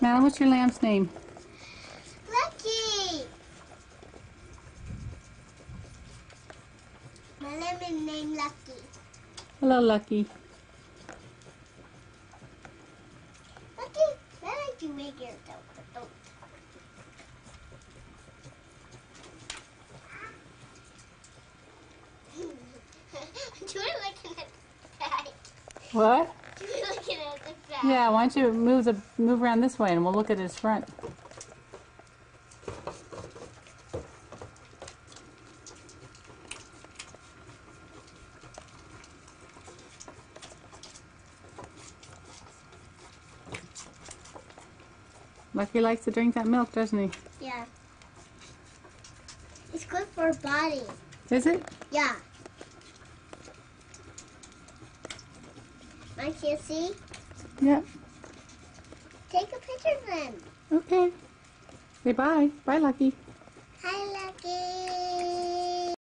Madeline, what's your lamb's name? Lucky! My lamb is named Lucky. Hello, Lucky. Lucky, why don't you make yourself a boat? You were looking at the bag. What? You were looking at the bag. Yeah, why don't you move around this way and we'll look at his front. Lucky likes to drink that milk, doesn't he? Yeah. It's good for our body. Is it? Yeah. I can see. Yeah. Take a picture of them. Okay. Say bye. Bye, Lucky. Hi, Lucky.